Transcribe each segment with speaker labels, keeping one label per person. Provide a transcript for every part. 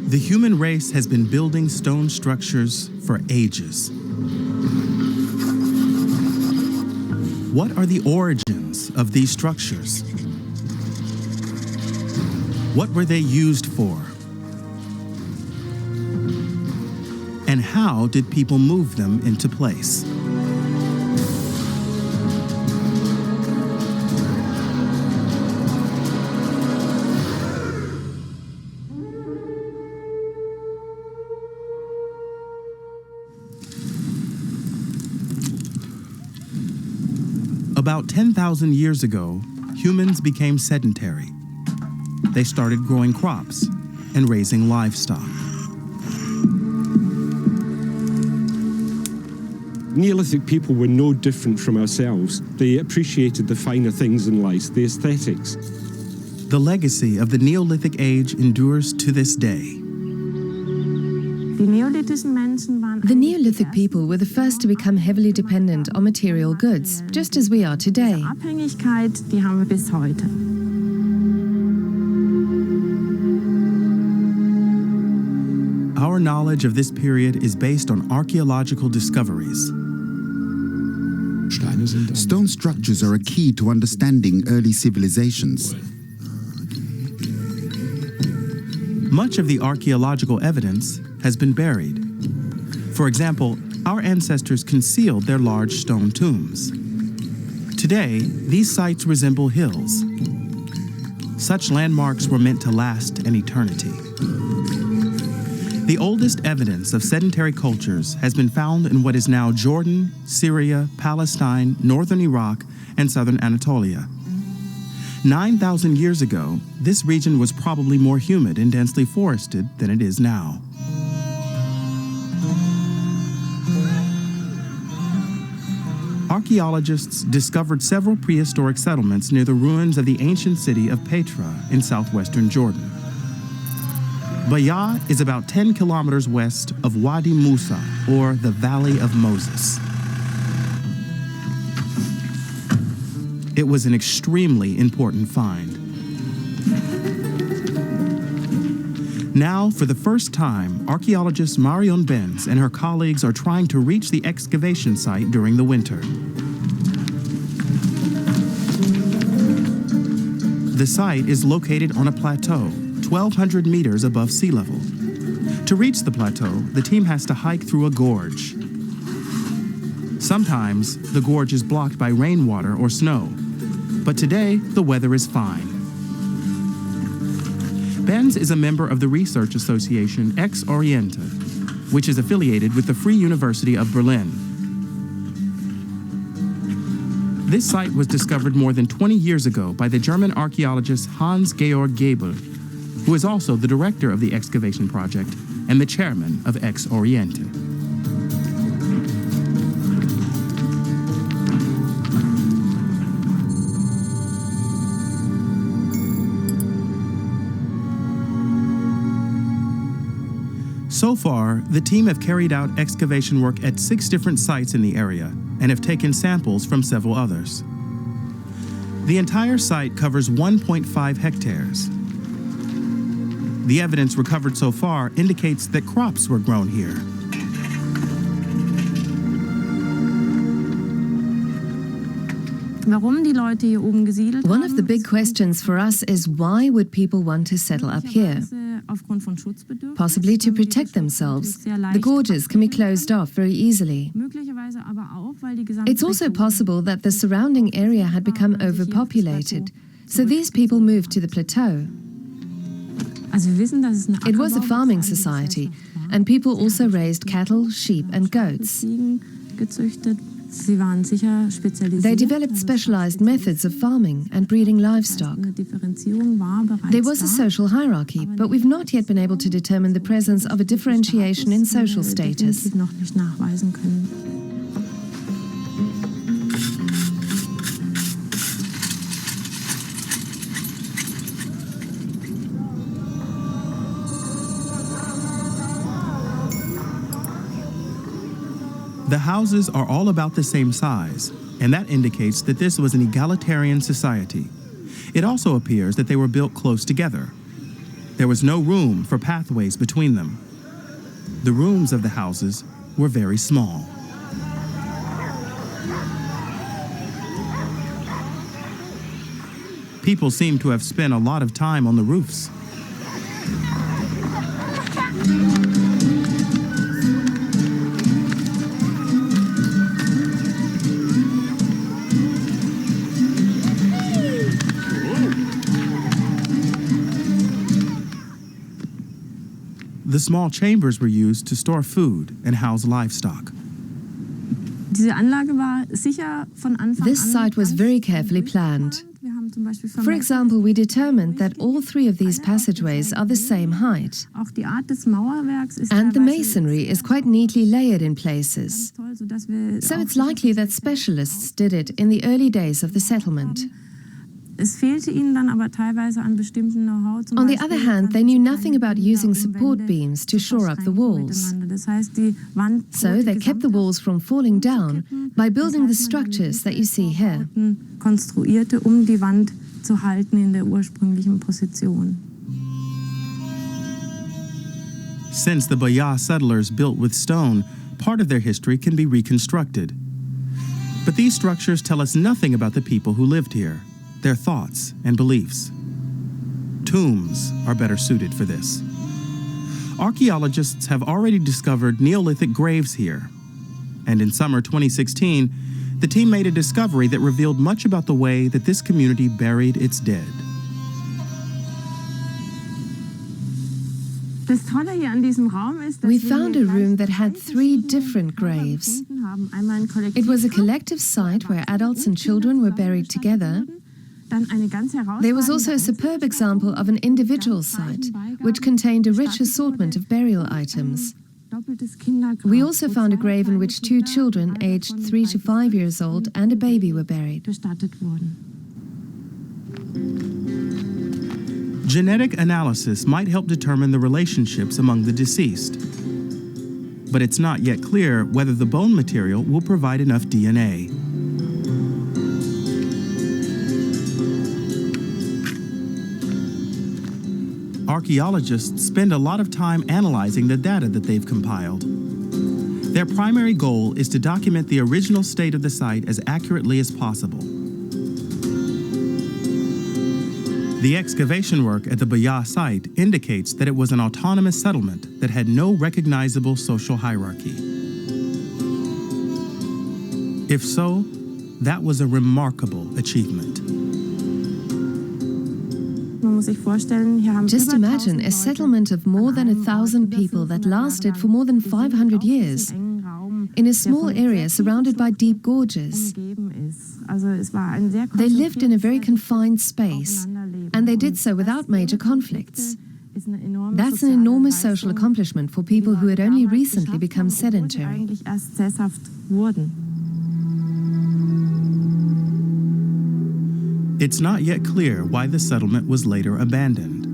Speaker 1: The human race has been building stone structures for ages. What are the origins of these structures? What were they used for? And how did people move them into place? About 10,000 years ago, humans became sedentary. They started growing crops and raising livestock.
Speaker 2: Neolithic people were no different from ourselves. They appreciated the finer things in life, the aesthetics.
Speaker 1: The legacy of the Neolithic age endures to this day.
Speaker 3: The Neolithic people were the first to become heavily dependent on material goods, just as we are today.
Speaker 1: Our knowledge of this period is based on archaeological discoveries.
Speaker 4: Stone structures are a key to understanding early civilizations.
Speaker 1: Much of the archaeological evidence has been buried. For example, our ancestors concealed their large stone tombs. Today, these sites resemble hills. Such landmarks were meant to last an eternity. The oldest evidence of sedentary cultures has been found in what is now Jordan, Syria, Palestine, northern Iraq, and southern Anatolia. 9,000 years ago, this region was probably more humid and densely forested than it is now. Archaeologists discovered several prehistoric settlements near the ruins of the ancient city of Petra in southwestern Jordan. Bayah is about 10 kilometers west of Wadi Musa, or the Valley of Moses. It was an extremely important find. Now, for the first time, archaeologist Marion Benz and her colleagues are trying to reach the excavation site during the winter. The site is located on a plateau, 1,200 meters above sea level. To reach the plateau, the team has to hike through a gorge. Sometimes, the gorge is blocked by rainwater or snow, but today, the weather is fine. Benz is a member of the research association Ex Oriente, which is affiliated with the Free University of Berlin. This site was discovered more than 20 years ago by the German archaeologist Hans-Georg Gebel, who is also the director of the excavation project and the chairman of Ex Oriente. So far, the team have carried out excavation work at 6 different sites in the area and have taken samples from several others. The entire site covers 1.5 hectares. The evidence recovered so far indicates that crops were grown here.
Speaker 3: One of the big questions for us is, why would people want to settle up here? Possibly to protect themselves. The gorges can be closed off very easily. It's also possible that the surrounding area had become overpopulated, so these people moved to the plateau. It was a farming society, and people also raised cattle, sheep, and goats. They developed specialized methods of farming and breeding livestock. There was a social hierarchy, but we've not yet been able to determine the presence of a differentiation in social status.
Speaker 1: The houses are all about the same size, and that indicates that this was an egalitarian society. It also appears that they were built close together. There was no room for pathways between them. The rooms of the houses were very small. People seem to have spent a lot of time on the roofs. The small chambers were used to store food and house livestock.
Speaker 3: This site was very carefully planned. For example, we determined that all three of these passageways are the same height. And the masonry is quite neatly layered in places. So it's likely that specialists did it in the early days of the settlement. On the other hand, they knew nothing about using support beams to shore up the walls. So they kept the walls from falling down by building the structures that you see here.
Speaker 1: Since the Bayah settlers built with stone, part of their history can be reconstructed. But these structures tell us nothing about the people who lived here, their thoughts and beliefs. Tombs are better suited for this. Archaeologists have already discovered Neolithic graves here. And in summer 2016, the team made a discovery that revealed much about the way that this community buried its dead.
Speaker 3: We found a room that had 3 different graves. It was a collective site where adults and children were buried together. There was also a superb example of an individual site, which contained a rich assortment of burial items. We also found a grave in which 2 children, aged 3 to 5 years old, and a baby were buried.
Speaker 1: Genetic analysis might help determine the relationships among the deceased. But it's not yet clear whether the bone material will provide enough DNA. Archaeologists spend a lot of time analyzing the data that they've compiled. Their primary goal is to document the original state of the site as accurately as possible. The excavation work at the Bayah site indicates that it was an autonomous settlement that had no recognizable social hierarchy. If so, that was a remarkable achievement.
Speaker 3: Just imagine a settlement of more than 1,000 people that lasted for more than 500 years in a small area surrounded by deep gorges. They lived in a very confined space, and they did so without major conflicts. That's an enormous social accomplishment for people who had only recently become sedentary.
Speaker 1: It's not yet clear why the settlement was later abandoned.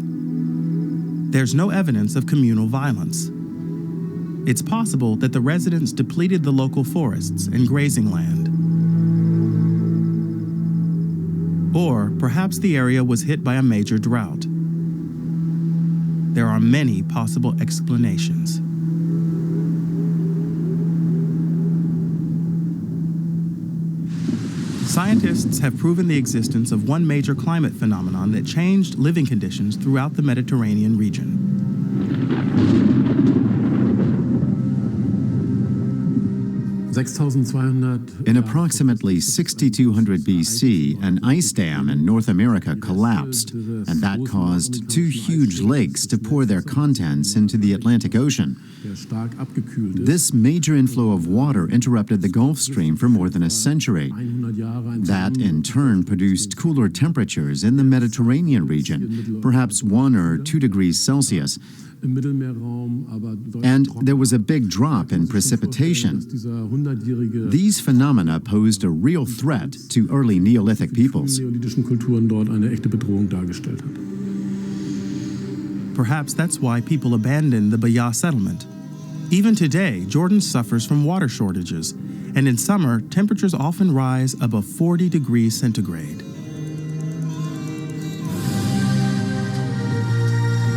Speaker 1: There's no evidence of communal violence. It's possible that the residents depleted the local forests and grazing land. Or perhaps the area was hit by a major drought. There are many possible explanations. Scientists have proven the existence of one major climate phenomenon that changed living conditions throughout the Mediterranean region.
Speaker 5: In approximately 6200 BC, an ice dam in North America collapsed, and that caused 2 huge lakes to pour their contents into the Atlantic Ocean. This major inflow of water interrupted the Gulf Stream for more than a century. That, in turn, produced cooler temperatures in the Mediterranean region, perhaps 1 or 2 degrees Celsius. And there was a big drop in precipitation. These phenomena posed a real threat to early Neolithic peoples.
Speaker 1: Perhaps that's why people abandoned the Bayah settlement. Even today, Jordan suffers from water shortages, and in summer, temperatures often rise above 40 degrees centigrade.